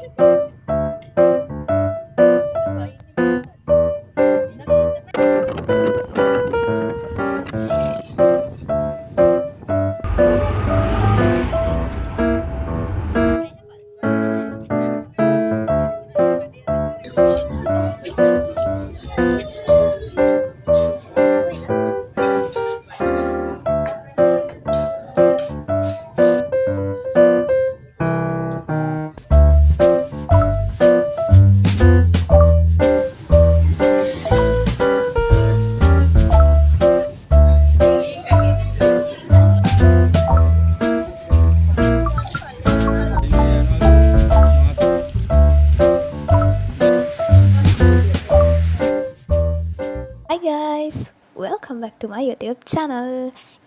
Hi guys! Welcome back to my YouTube channel.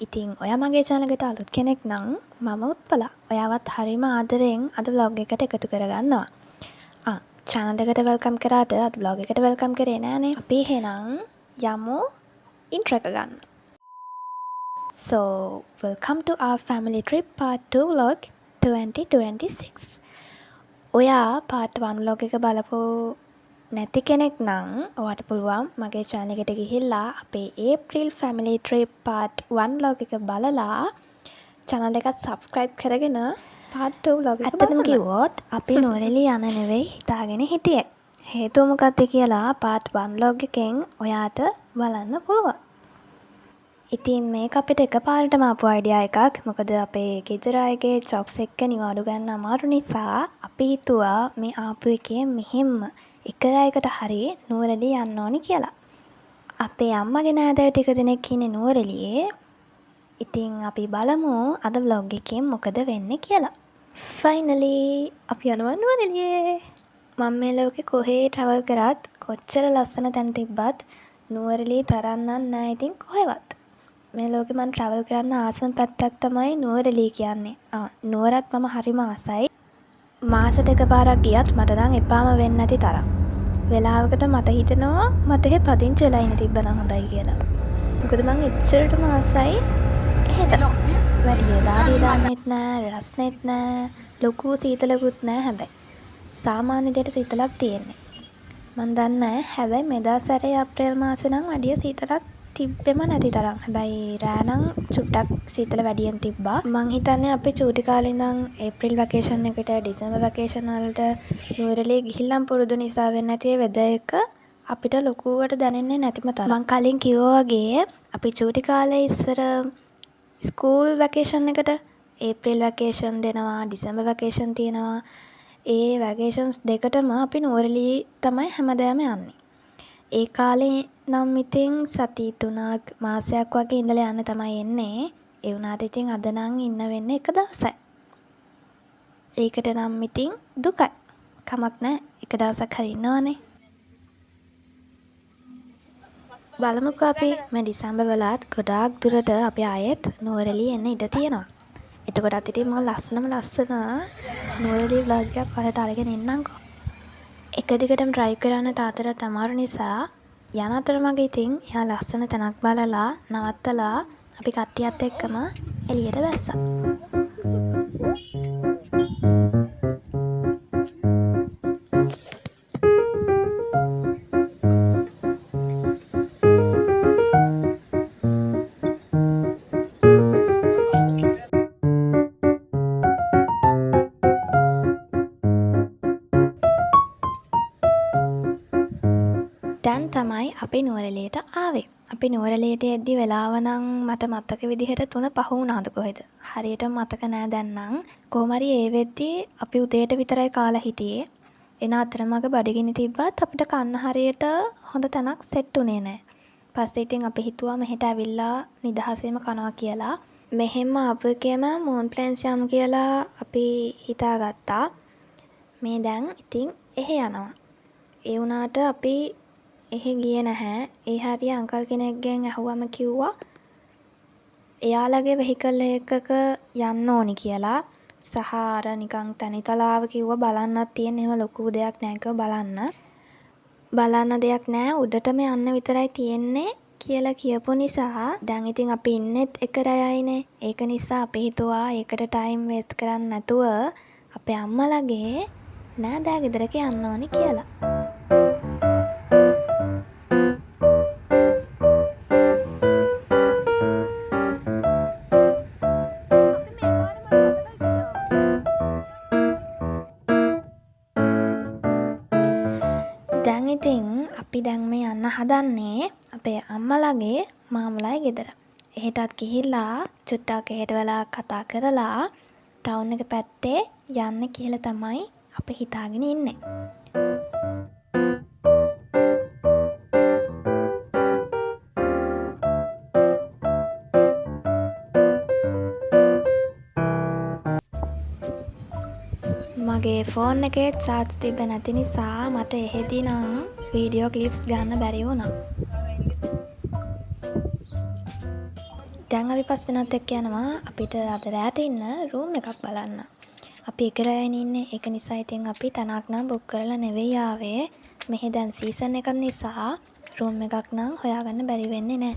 ඉතින් ඔයා මගේ channel එකට අලුත් කෙනෙක් නම් මම උත්පලා. ඔයාවත් හරිම ආදරෙන් අද vlog එකට එකතු කරගන්නවා. channel එකට welcome කරාට අද vlog එකට welcome කරේ නෑනේ. අපි එහෙනම් යමු intro එක ගන්න. So, welcome to our family trip part 2 vlog 2026. ඔයා part 1 vlog එක බලපු නැති කෙනෙක් නම් ඔයාට පුළුවන් මගේ channel එකට ගිහිල්ලා අපේ April family trip part 1 vlog එක බලලා channel එකත් subscribe කරගෙන part 2 vlog එක බලන්න. ඇත්තටම කිව්වොත් අපි නුවරඑළිය යන නෙවෙයි හිතාගෙන හිටියේ. හේතුව මොකක්ද කියලා part 1 vlog එකෙන් ඔයාට බලන්න පුළුවන්. ඉතින් මේක අපිට එකපාරටම ආපු අයිඩියා එකක්. මොකද අපේ ගෙදර අයගේ ජොබ්ස් එක්ක නිවාඩු ගන්න අමාරු නිසා අපි හිතුවා මේ ආපු එකේ මෙහෙම්ම එක රැයකට හරි නුවරඑළිය යන්න ඕනි කියලා. අපේ අම්මගේ නෑදෑයෝ ටික දෙනෙක් ඉන්නේ නුවරඑළියේ. ඉතින් අපි බලමු අද vlog එකෙන් මොකද වෙන්නේ කියලා. Finally අපි යනවා නුවරඑළියේ. මම මේ ලෝකේ කොහේ travel කරත් කොච්චර ලස්සන තැන් තිබ්බත් නුවරඑළිය තරම් නෑ ඉතින් කොහෙවත්. මේ ලෝකේ මම travel කරන්න ආසම පැත්තක් තමයි නුවරඑළිය කියන්නේ. නුවරත් මම හරිම ආසයි. මාස දෙක පාරක් ගියත් මට නම් එපාම වෙන්නේ නැති තරම්. වෙලාවකට මට හිතෙනවා මට එහෙ පදිංචි වෙලා ඉන්න තිබ්බනම් හොඳයි කියලා. මොකද මං එච්චරටම ආසයි එහෙට. වැඩි දාඩිය දාන්නෙත් නෑ, රස්නෙත් නෑ, ලොකු සීතලකුත් නෑ හැබැයි. සාමාන්‍ය විදියට සීතලක් තියෙන්නේ. මං දන්නේ නෑ හැබැයි මෙදා සැරේ අප්‍රේල් මාසේ නම් වැඩි සීතලක් තිබ්බෙම නැති තරම්. හැබැයි රෑ නම් චුට්ටක් සීතල වැඩියෙන් තිබ්බා. මං හිතන්නේ අපි චූටි කාලේ ඉඳන් ඒප්‍රිල් වැකේෂන් එකට ඩිසෙම්බර් වැකේෂන් වලට නුවරඑළිය ගිහිල්ලම් පුරුදු නිසා වෙන්නේ නැති ඒ වෙදර් එක අපිට ලොකුවට දැනෙන්නේ නැතිම තරම්. මං කලින් කිව්වා වගේ අපි චූටි කාලේ ඉස්සර ස්කූල් වැකේෂන් එකට ඒප්‍රිල් වැකේෂන් දෙනවා, ඩිසෙම්බර් වැකේෂන් තියෙනවා. ඒ වැකේෂන්ස් දෙකටම අපි නුවරඑළිය තමයි හැමදාම යන්නේ. ඒ කාලේ නම් ඉතින් සති 3ක් මාසයක් වගේ ඉඳලා යන්න තමයි එන්නේ. ඒ වුණාට ඉතින් අද නම් ඉන්න වෙන්නේ එක දවසයි. ඒකට නම් ඉතින් දුකයි. කමක් නැහැ. එක දවසක් හරි ඉන්නවනේ. බලමුකෝ අපි මේ ඩිසෙම්බර් වලත් ගොඩාක් දුරට අපි ආයෙත් නුවරඑළිය එන්න ඉඩ තියෙනවා. එතකොටත් ඉතින් මම ලස්සන නුවරඑළිය vlog එකක් ඔයාලට අරගෙන එන්නම්කෝ. එක දිගටම drive කරන්න තාත්තට අමාරු නිසා යන අතරමඟ ඉතින් එයා ලස්සන තැනක් බලලා නවත්තලා අපි කට්ටියත් එක්කම එළියට බැස්සා. දැන් තමයි අපි නුවරඑළියට ආවේ. අපි නුවරඑළියට එද්දි වෙලාව නම් මට මතක විදිහට 3-5 වුණාද කොහෙද. හරියටම මතක නෑ දැන් නම්. කොහොම හරි ඒ වෙද්දි අපි උදේට විතරයි කාලා හිටියේ. එන අතරමඟ බඩගිනි තිබ්බත් අපිට කන්න හරියට හොඳ තැනක් සෙට් උනේ නෑ. පස්සේ ඉතින් අපි හිතුවා මෙහෙට ඇවිල්ලා නිදහසේම කනවා කියලා. මෙහෙම ආපු එකේම මූන් ප්ලේන්ස් යමු කියලා අපි හිතාගත්තා. මේ දැන් ඉතින් එහෙ යනවා. ඒ වුණාට අපි එහෙ ගියේ නැහැ. ඒ හරිය අංකල් කෙනෙක්ගෙන් ඇහුවම කිව්වා එයාලගේ වෙහිකල් එකක යන්න ඕනි කියලා. සහ අර නිකන් තනිතලාව කිව්වා බලන්නත් තියෙන එහෙම ලොකු දෙයක් නෑ කිව්වා බලන්න. බලන්න දෙයක් නෑ උඩටම යන්න විතරයි තියෙන්නේ කියලා කියපු නිසා දැන් ඉතින් අපි ඉන්නෙත් එක රැයයිනේ. ඒක නිසා අපි හිතුවා ඒකට ටයිම් වේස්ට් කරන්න නැතුව අපේ අම්මලාගේ නෑදෑ ගෙදරක යන්න ඕනි කියලා. දැන් ඉතින් අපි දැන් මේ යන්න හදන්නේ අපේ අම්මලාගේ මාමලාගේ ගෙදර. එහෙටත් ගිහිල්ලා චුට්ටක් එහෙට වෙලා කතා කරලා ටවුන් එක පැත්තේ යන්න කියලා තමයි අපි හිතාගෙන ඉන්නේ. මගේ ෆෝන් එකේ චාර්ජ් තිබ්බේ නැති නිසා මට එහෙදි නම් වීඩියෝ ක්ලිප්ස් ගන්න බැරි වුණා. දැන් අපි පස් දෙනාත් එක්ක යනවා අපිට අද රෑට ඉන්න රූම් එකක් බලන්න. අපි එක රෑනේ ඉන්නේ. ඒක නිසා ඉතින් අපි තනක් නම් බුක් කරලා නෙවෙයි ආවේ. මෙහෙ දැන් සීසන් එකක් නිසා රූම් එකක් නම් හොයාගන්න බැරි වෙන්නේ නැහැ.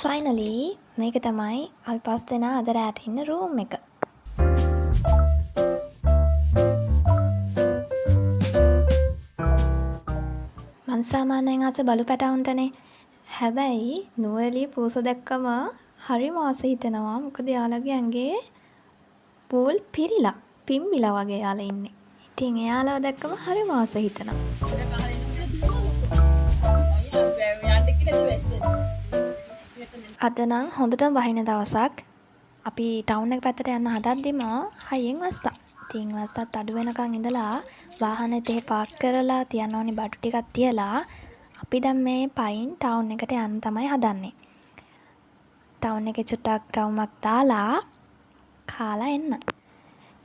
ෆයිනලි මේක තමයි අපි පස් දෙනා අද රෑට ඉන්න රූම් එක. මං සාමාන්‍යයෙන් ආස බලු පැටවුන්ටනේ. හැබැයි නුවරඑළිය පූස දැක්කම හරිම ආස හිතෙනවා. මොකද එයාලගේ ඇඟේ පූල් පිරිලා පිම්බිලා වගේ එයාලා ඉන්නේ. ඉතින් එයාලව දැක්කම හරිම ආස හිතෙනවා. අද නම් හොඳටම වහින දවසක්. අපි ටවුන් එක පැත්තට යන්න හදද්දිම හයියෙන් වැස්සා. ඉතින් වැස්සත් අඩු වෙනකන් ඉඳලා වාහනේත් එහෙ පාක් කරලා තියන්න ඕනි බඩු ටිකක් තියලා අපි දැන් මේ පයින් ටවුන් එකට යන්න තමයි හදන්නේ. ටවුන් එකේ චුට්ටක් රවුමක් දාලා කාලා එන්න.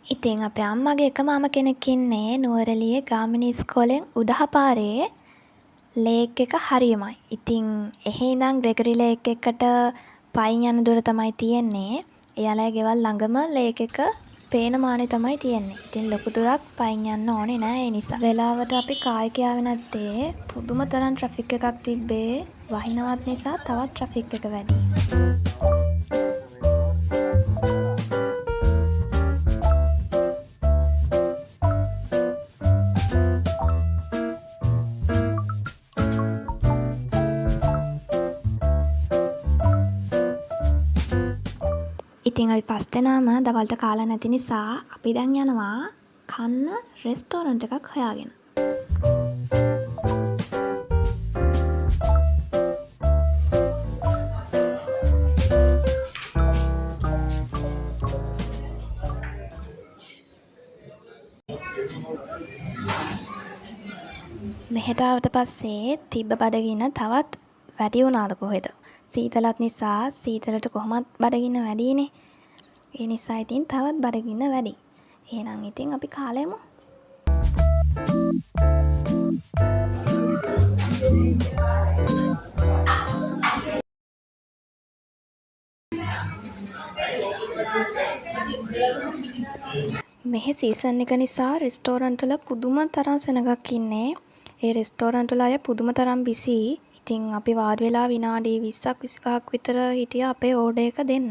ඉතින් අපේ අම්මගේ එක මාම කෙනෙක් ඉන්නේ නුවරඑළියේ ගාමිණී ඉස්කෝලෙන් උඩහපාරේ ලේක් එක හරියමයි. ඉතින් එහෙ ඉඳන් ග්‍රෙගරි ලේක් එකට පයින් යන දුර තමයි තියෙන්නේ. එයාලගේ ගෙවල් ළඟම ලේක් එක පේන මානේ තමයි තියෙන්නේ. ඉතින් ලොකු දුරක් පයින් යන්න ඕනේ නෑ ඒ නිසා. වෙලාවට අපි කායික ආවේ නැත්තේ පුදුම තරම් ට්‍රැෆික් එකක් තිබ්බේ. වහිනවත් නිසා තවත් ට්‍රැෆික් එක වැඩි. ඉතින් අපි පස් දෙනාම දවල්ට කාලා නැති නිසා අපි දැන් යනවා කන්න රෙස්ටෝරන්ට් එකක් හොයාගෙන. මෙහෙට ආවට පස්සේ තිබ්බ බඩගින්න තවත් වැඩි වුණාද කොහෙද? සීතලත් නිසා සීතලට කොහොමත් බඩගින්න වැඩිනේ. ඒ නිසා ඉතින් තවත් බඩගින්න වැඩි. එහෙනම් ඉතින් අපි කාලා යමු. මෙහි සීසන් එක නිසා රෙස්ටෝරන්ට් වල පුදුම තරම් සෙනගක් ඉන්නේ. ඒ රෙස්ටෝරන්ට් වල අය පුදුම තරම් බිසි. ඉතින් අපි වාඩි වෙලා විනාඩි 20ක් 25ක් විතර හිටියා අපේ ඕඩර් එක දෙන්න.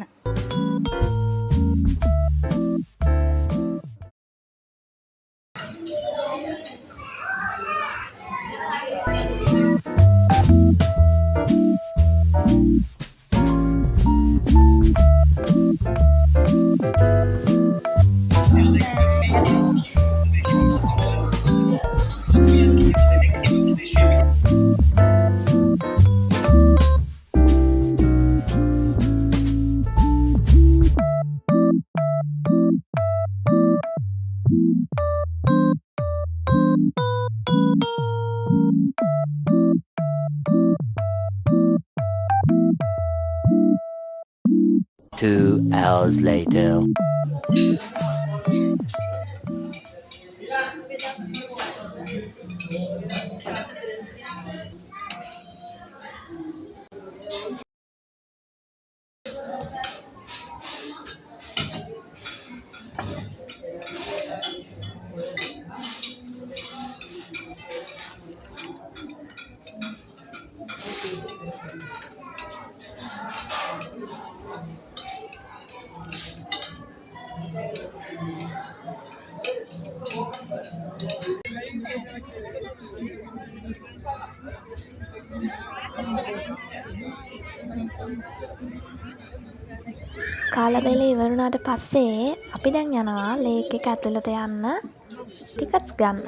Two hours later. කාලා බීලා ඉවරුණාට පස්සේ අපි දැන් යනවා ලේක් එක ඇතුළට යන්න ටිකට්ස් ගන්න.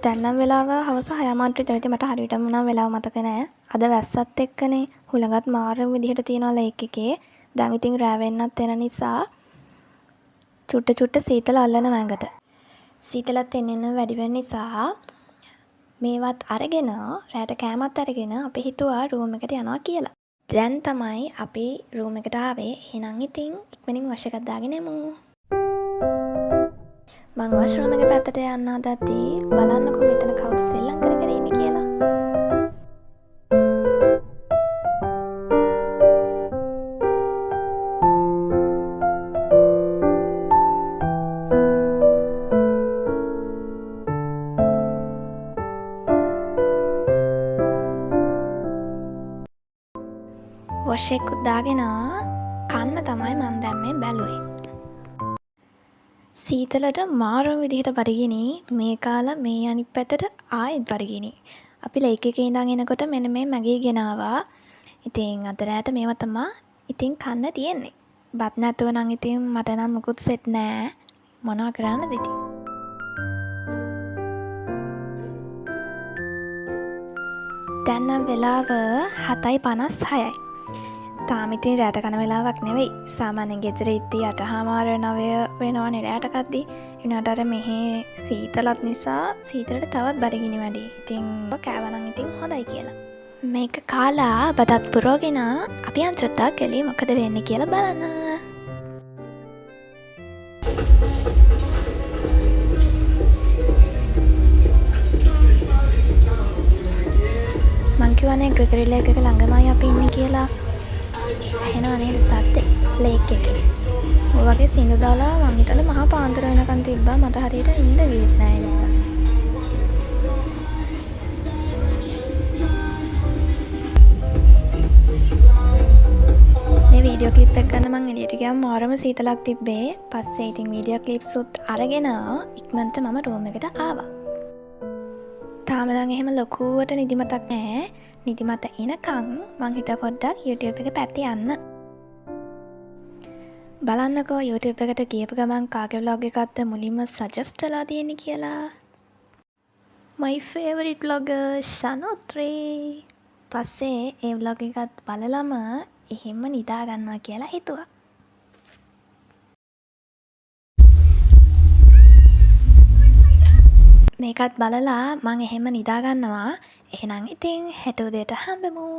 දැන් නම් වෙලාව හවස 6:00 විතර. මට හරියටම නම් වෙලාව මතක නෑ. අද වැස්සත් එක්කනේ හුළඟත් මාරම විදිහට තියනවා ලේක් එකේ. දැන් ඉතින් රෑ වෙන්නත් එන නිසා චුට්ට සීතල අල්ලනවා ඇඟට. සීතලත් එන්න වැඩි වෙන නිසා මේවත් අරගෙන රෑට කෑමත් අරගෙන අපි හිතුවා රූම් එකට යනවා කියලා. දැන් තමයි අපි රූම් එකට ආවේ. එහෙනම් ඉතින් ඉක්මනින් වොෂ් එකක් දාගෙන එමු. මං වොෂ් රූම් එක පැත්තට යන්න හදද්දී බලන්නකො මෙතන කවුද සෙල්ලම් කර කර ඉන්නේ කියලා. වොෂ් එකකුත් දාගෙන කන්න තමයි මං දැන් මේ බැලුවේ. සීතලට මාරම විදිහට බඩගිනි. මේ කාලා මේ අනිත් පැත්තට ආයෙත් බඩගිනි. අපි ලේක් එකේ ඉඳන් එනකොට මෙන්න මේ මැගී ගෙනාවා. ඉතින් අද රෑට මේවා තමයි ඉතින් කන්න තියෙන්නේ. බත් නැතුව නම් ඉතින් මට නම් මුකුත් සෙට් නෑ. මොනවා කරන්නද ඉතින්. දැන් නම් වෙලාව 7:56යි. තාම ඉතින් රෑට කන වෙලාවක් නෙවෙයි. සාමාන්‍යයෙන් ගෙදර ඉද්දි 8:00 වෙනවනේ රෑට කද්දි. ඒ වුණාට අර මෙහි සීතලත් නිසා සීතලට තවත් බඩගිනි වැඩි. ඉතින් කෑවනම් ඉතින් හොඳයි කියලා. මේක කාලා බඩත් පුරවගෙන අපි යන් චුට්ටක් එළිය මොකද වෙන්නේ කියලා බලන්න. මං කියවනේ ග්‍රෙගරි ලේක් එක ළඟමයි අපි ඉන්නේ කියලා. ඇහෙනව නේද සද්දේ ලේක් එකේ. ඔය වගේ සින්දු දාලා මං හිතන්නේ මහා පාන්දර වෙනකන් තිබ්බා. මට හරියට ඉඳ ගියෙත් නෑ ඒ නිසා. මේ වීඩියෝ ක්ලිප් එක ගන්න මං එළියට ගියාම මාරම සීතලක් තිබ්බේ. පස්සේ ඉතින් වීඩියෝ ක්ලිප්ස් උත් අරගෙන ඉක්මනට මම රූම් එකට ආවා. තාම නම් එහෙම ලොකුවට නිදිමතක් නෑ. නිදිමත එනකන් මං හිතුවා පොඩ්ඩක් YouTube එක පැත්තේ යන්න. බලන්නකෝ YouTube එකට ගියපු ගමන් කාගේ vlog එකක්ද මුලින්ම suggest වෙලා තියෙන්නේ කියලා. My favorite vlogger Shanutri. පස්සේ ඒ vlog එකත් බලලම එහෙම්ම නිදා ගන්නවා කියලා හිතුවා. මේකත් බලලා මං එහෙම නිදා ගන්නවා. එහෙනම් ඉතින් හෙට උදේට හම්බෙමු.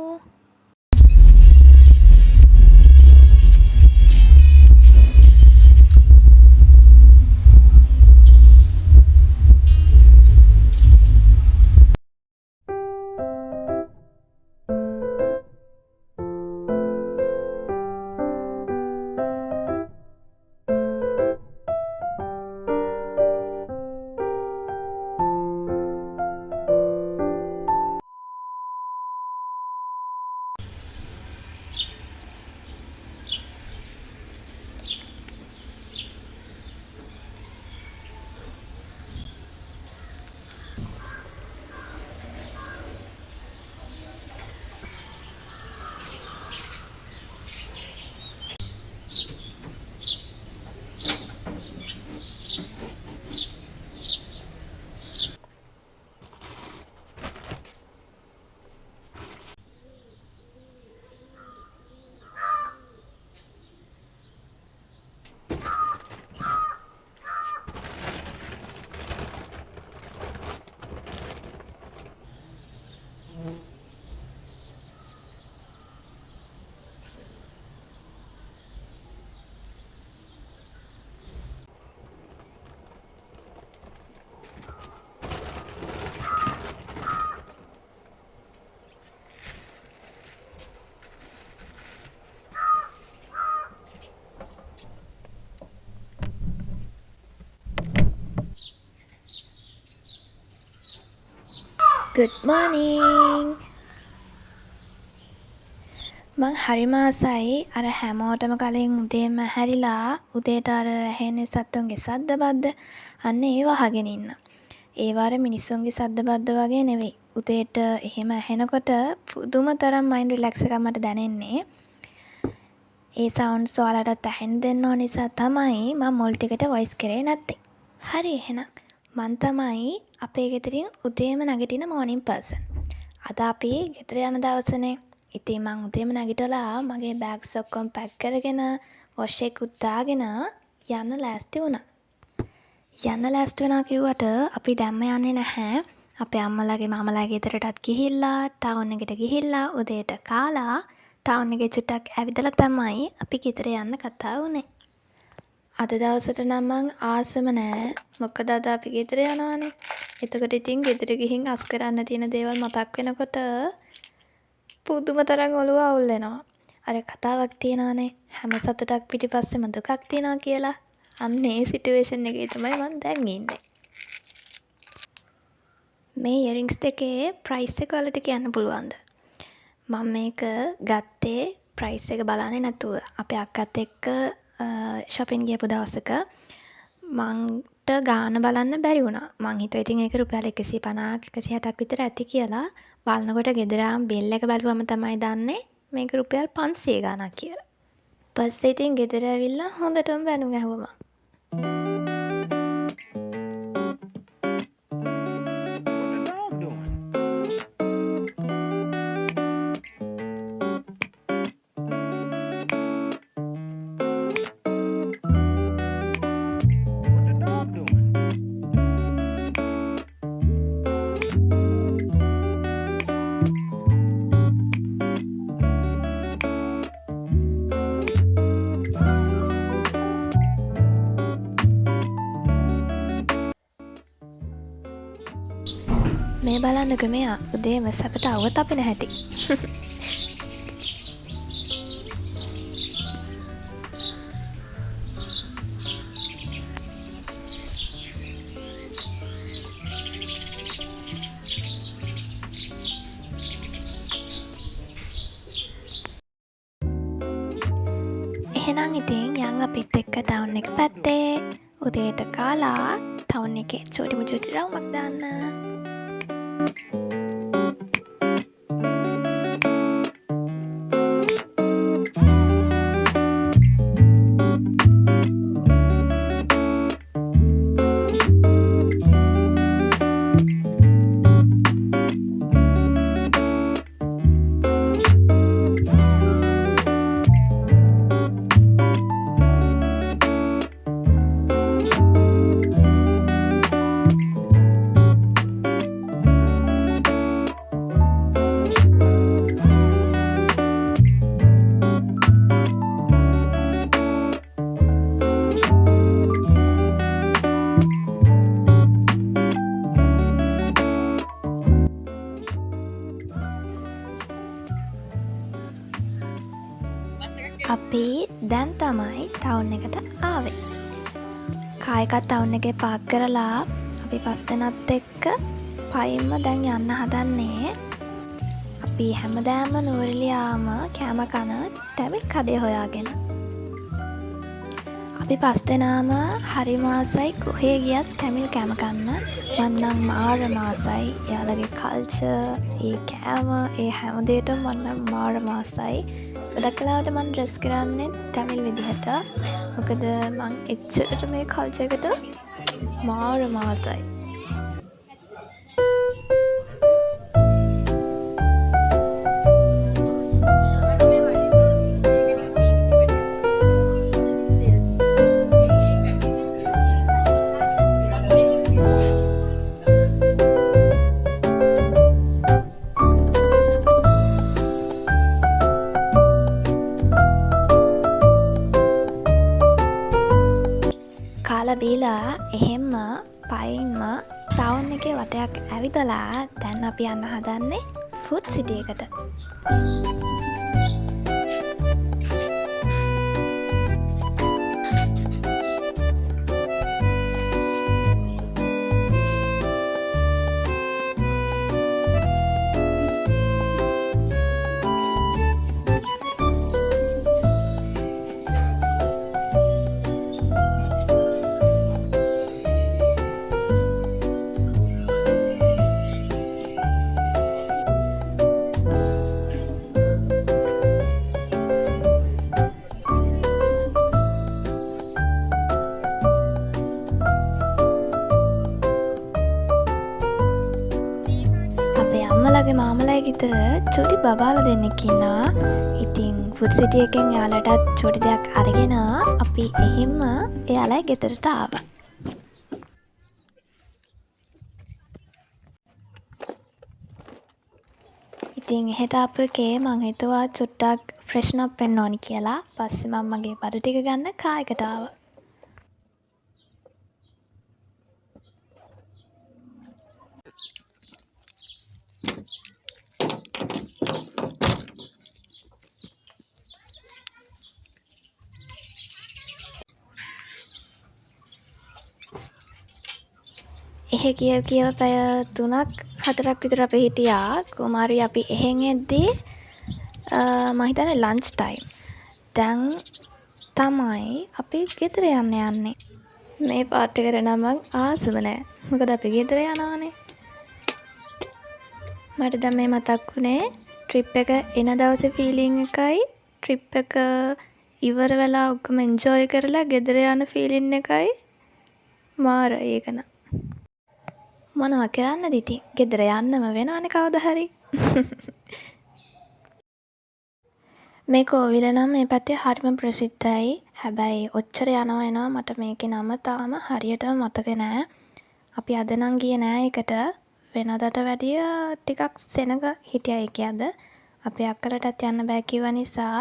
Good morning! මං හරිම ආසයි අර හැමෝටම කලින් උදේම ඇහැරිලා උදේට අර ඇහෙන සත්තුන්ගේ සද්ද බද්ද අන්න ඒවා අහගෙන ඉන්න. ඒවා අර මිනිස්සුන්ගේ සද්ද බද්ද වගේ නෙවෙයි. උදේට එහෙම ඇහෙනකොට පුදුම තරම් මයින්ඩ් රිලැක්ස් එකක් මට දැනෙන්නේ. ඒ සවුන්ඩ්ස් ඔයාලටත් ඇහෙන්න දෙන්න ඕන නිසා තමයි මම මුල් ටිකට වොයිස් කරේ නැත්තේ. හරි එහෙනම් මං තමයි අපේ ගෙදරින් උදේම නැගිටින මෝර්නින් පර්සන්. අද අපි ගෙදර යන දවසනේ. ඉතින් මං උදේම නැගිටලා මගේ බෑග්ස් ඔක්කොම පැක් කරගෙන වොෂ් එකකුත් දාගෙන යන්න ලෑස්ති වුණා. යන්න ලෑස්ති වෙනවා කිව්වට අපි දැම්ම යන්නේ නැහැ. අපේ අම්මලාගේ මාමලාගේ ගෙදරටත් ගිහිල්ලා ටවුන් එකට ගිහිල්ලා උදේට කාලා ටවුන් එකේ චුට්ටක් ඇවිදලා තමයි අපි ගෙදර යන්න කතා වුණේ. අද දවසට නම් මං ආසම නෑ. මොකද අද අපි ගෙදර යනවානේ. එතකොට ඉතින් ගෙදර ගිහින් අස් කරන්න තියෙන දේවල් මතක් වෙනකොට පුදුම තරම් ඔළුව අවුල් වෙනවා. අර කතාවක් තියෙනවානේ හැම සතුටක් පිටිපස්සෙම දුකක් තියෙනවා කියලා. අන්න ඒ සිටුේෂන් එකේ තමයි මං දැන් ඉන්නේ. මේ ඉයරින්ග්ස් දෙකේ ප්‍රයිස් එක වලට කියන්න පුළුවන්ද? මම මේක ගත්තේ ප්‍රයිස් එක බලන්නේ නැතුව. අපේ අක්කත් එක්ක shopping ගියපු දවසක මන්ට ගාන බලන්න බැරි වුණා. මං හිතුවා ඉතින් ඒක රුපියල් 150ක් 160ක් විතර ඇති කියලා. බලනකොට ගෙදර ආම් බිල් එක බලුවම තමයි දන්නේ මේක රුපියල් 500 ගාණක් කියලා. පස්සේ ඉතින් ගෙදර ඇවිල්ලා හොඳටම බැනුම් ඇහුවා. මේ බලන්නකෝ මෙයා උදේම සැපට අවුව තපින හැටි. එහෙනම් ඉතින් යන් අපිත් එක්ක ටවුන් එක පැත්තේ උදේට කාලා ටවුන් එකේ චූටි මුචූටි රවුමක් දාන්න. අපි දැන් තමයි ටවුන් එකට ආවේ. කායකත් ටවුන් එකේ පාක් කරලා අපි පස් දෙනත් එක්ක පයින්ම දැන් යන්න හදන්නේ. අපි හැමදාම නූරිලියාම කෑම කන ටැමිල් කඩේ හොයාගෙන. අපි පස් දෙනාම හරිම ආසයි කොහේ ගියත් ටැමිල් කෑම කන්න. මං නම් මාරම ආසයි. එයාලගේ කල්චර්, ඒ කෑම, ඒ හැම දෙයකටම මං නම් මාරම ආසයි. ගොඩක් කලාවට මං ඩ්‍රෙස් කරන්නේ ටැමිල් විදිහට. මොකද මං එච්චරට මේ කල්චර් එකට මාරම ආසයි. කාලා බීලා එහෙම්ම පයින්ම ටවුන් එකේ වටයක් ඇවිදලා දැන් අපි යන්න හදන්නේ ෆුඩ් සිටි එකට. එයාලගේ ගෙදර චුටි බබාලා දෙන්නෙක් ඉන්නවා. ඉතින් ෆුඩ් සිටි එකෙන් එයාලටත් චුටි දෙයක් අරගෙන අපි එහෙම එයාලගේ ගෙදරට ආවා. ඉතින් එහෙට ආපු එකේ මං හිතුවා චුට්ටක් ෆ්‍රෙෂන් අප් වෙන්න ඕනි කියලා. පස්සේ මම මගේ බඩු ටික ගන්න කාර් එකට ආවා. එහෙ කියව පැය 3-4ක් විතර අපි හිටියා. කොහොම හරි අපි එහෙන් එද්දී මම හිතන්නේ ලන්ච් ටයිම්. දැන් තමයි අපි ගෙදර යන්නේ. මේ පාර්ට් එකට නම් මං ආසම නෑ. මොකද අපි ගෙදර යනවානේ. මට දැන් මේ මතක් වුණේ ට්‍රිප් එක එන දවසේ ෆීලිං එකයි ට්‍රිප් එක ඉවර වෙලා ඔක්කොම එන්ජොයි කරලා ගෙදර යන ෆීලිං එකයි මාරයි ඒක නම්. මොනවා කරන්නද ඉතින් ගෙදර යන්නම වෙනවනේ කවදා හරි. මේ කෝවිල නම් මේ පැත්තේ හරිම ප්‍රසිද්ධයි. හැබැයි ඔච්චර යනවා මට මේකේ නම තාම හරියටම මතක නෑ. අපි අද නම් ගියේ නෑ ඒකට. වෙනදට වැඩිය ටිකක් සෙනග හිටියා ඒකේ අද. අපේ අක්කලටත් යන්න බෑ කිව්ව නිසා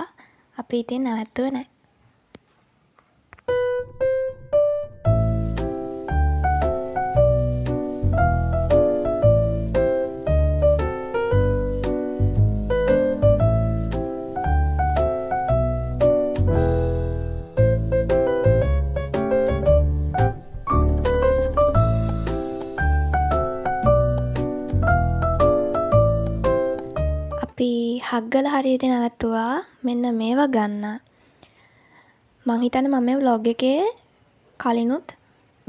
අපි ඉතින් නැවැත්තුවේ නෑ. අපි හග්ගල හරියදී නැවැත්තුවා මෙන්න මේවා ගන්න. මං හිතන්නේ මම මේ vlog එකේ කලිනුත්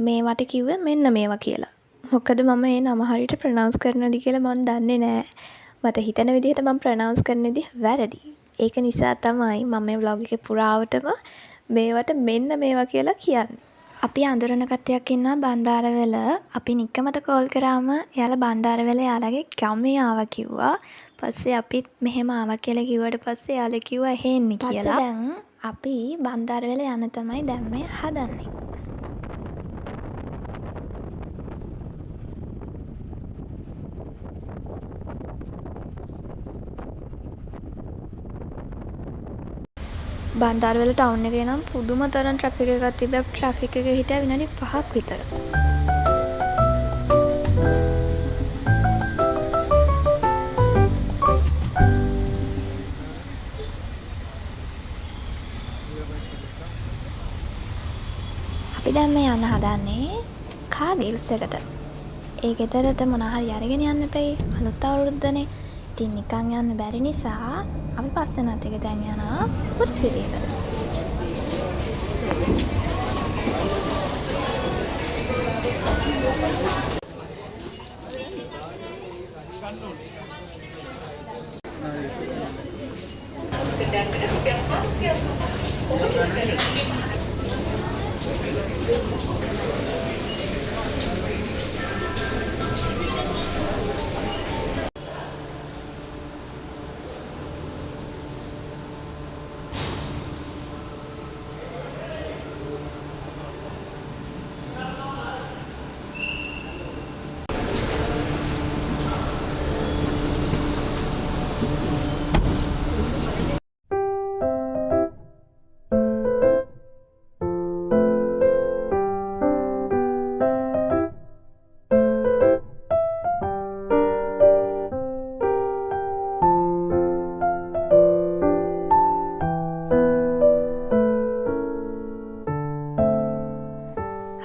මේවට කිව්වේ මෙන්න මේවා කියලා. මොකද මම ඒ නම හරියට ප්‍රොනවුන්ස් කරනවද කියලා මම දන්නේ නෑ. මට හිතෙන විදිහට මම ප්‍රොනවුන්ස් කරන විදිහ වැරදි. ඒක නිසා තමයි මම මේ vlog එකේ පුරාවටම මේවට මෙන්න මේවා කියලා කියන්නේ. අපි අඳුරන කට්ටියක් ඉන්නවා බණ්ඩාරවැල. අපි නික්කමට කෝල් කරාම එයාලා බණ්ඩාරවැල එයාලගේ ගමේ ආවා කිව්වා. පස්සේ අපිත් මෙහෙම ආවා කියලා කිව්වට පස්සේ එයාලා කිව්වා එහෙ එන්න කියලා. පස්සේ දැන් අපි බණ්ඩාරවැල යන්න තමයි දැන් මේ හදන්නේ. බණ්ඩාරවැල ටවුන් එකේ නම් පුදුම තරම් ට්‍රැෆික් එකක් තිබ්බා. ට්‍රැෆික් එකේ හිටියා විනාඩි 5ක් විතර. අපි දැන් මේ යන්න හදන්නේ කාර් ගිල්ස් එකට. ඒ ගෙදරට මොනවා හරි අරගෙන යන්න එපේ. අලුත් අවුරුද්දනේ. ඉතින් නිකන් යන්න බැරි නිසා අපි පස්සෙනත් එක දැන් යනවා ෆුඩ් සිටි එකට.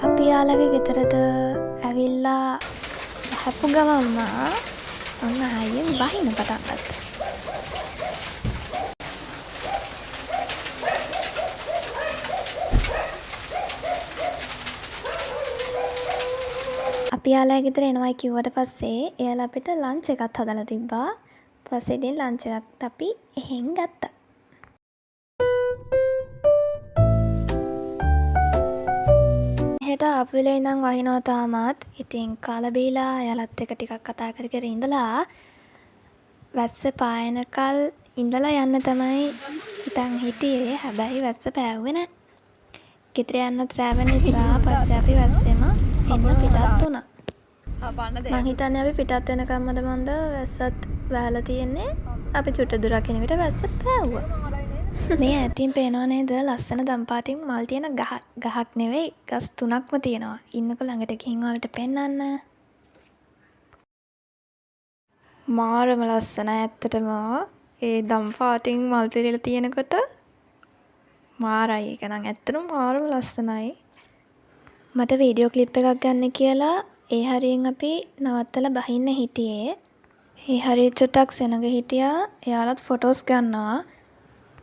අපි යාළගේ ගෙදරට ඇවිල්ලා හැපු ගමන්ම ඔන්න ආයෙත් වහින්න පටන් ගත්තා. අපි යාළගේ ගෙදර එනවයි කිව්වට පස්සේ එයාලා අපිට ලන්ච් එකක් හදලා තිබ්බා. පස්සේ ඉතින් ලන්ච් එකත් අපි එහෙන් ගත්තා. හෙට ආපු වෙලේ ඉඳන් වහිනවා තාමත්. ඉතින් කාලා බීලා එයාලත් එක්ක ටිකක් කතා කර කර ඉඳලා වැස්ස පායනකල් ඉඳලා යන්න තමයි හිතන් හිටියේ. හැබැයි වැස්ස පෑව්වේ නෑ. ගෙදර යන්න රැව නිසා පස්සේ අපි වැස්සෙම එන්න පිටත් වුණා. මං හිතන්නේ අපි පිටත් වෙනකම්මද මන්ද වැස්සත් වැහලා තියෙන්නේ. අපි චුට්ට දුරක් යනකොට වැස්ස පෑවුවා. මේ ඈතින් පේනව නේද ලස්සන දම්පාටින් මල් තියෙන ගහක් නෙවෙයි ගස් 3ක්ම තියෙනවා. ඉන්නකො ළඟට ගිහින් ඔයාලට පෙන්නන්න. මාරම ලස්සනයි ඇත්තටම. ඒ දම්පාටින් මල් පිරීලා තියෙනකොට මාරයි. ඒක නම් ඇත්තටම මාරම ලස්සනයි. මට වීඩියෝ ක්ලිප් එකක් ගන්න කියලා ඒ හරියෙන් අපි නවත්තලා බහින්න හිටියේ. ඒ හරිය චුට්ටක් සෙනග හිටියා. එයාලත් ෆොටෝස් ගන්නවා.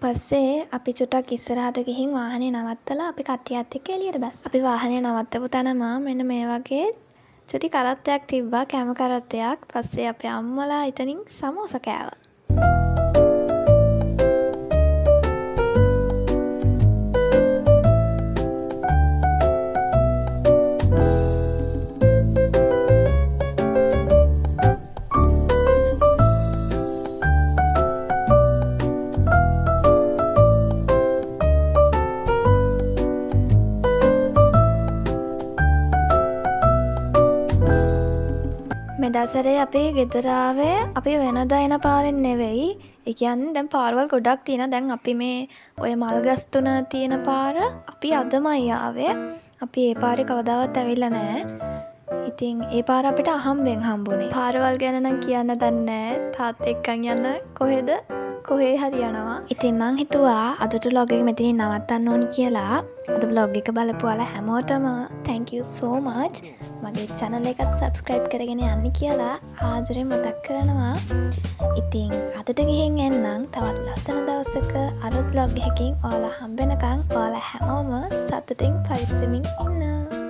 පස්සේ අපි චුට්ටක් ඉස්සරහට ගිහින් වාහනේ නවත්තලා අපි කට්ටියත් එක්ක එළියට බැස්සා. අපි වාහනේ නවත්තපු තැනම මෙන්න මේ වගේ චුටි කරත්තයක් තිබ්බා, කැම කරත්තයක්. පස්සේ අපේ අම්මලා එතනින් සමෝසා කෑවා. මෙදා සැරේ අපි ගෙදර ආවේ අපි වෙනදා එන පාරෙන් නෙවෙයි. ඒ කියන්නේ දැන් පාරවල් ගොඩක් තියෙනවා. දැන් අපි මේ ඔය මල්ගස් තුන තියෙන පාර අපි අදමයි ආවේ. අපි ඒ පාරේ කවදාවත් ඇවිල්ලා නැහැ. ඉතින් ඒ පාර අපිට අහම්බෙන් හම්බුනේ. පාරවල් ගැන නම් කියන්න දන්නේ නැහැ. තාත් එක්කන් යන්න කොහේ හරි යනවා. ඉතින් මං හිතුවා අදට vlog එක මෙතනින් නවත්තන්න ඕනි කියලා. අද vlog එක බලපු ඔයාලා හැමෝටම thank you so much. මගේ channel එකත් subscribe කරගෙන යන්න කියලා ආදරෙන් මතක් කරනවා. ඉතින් අදට ගිහින් එන්නම්. තවත් ලස්සන දවසක අලුත් vlog එකකින් ඔයාලා හම්බ වෙනකන් ඔයාලා හැමෝම සතුටින් පරිස්සමින් ඉන්න.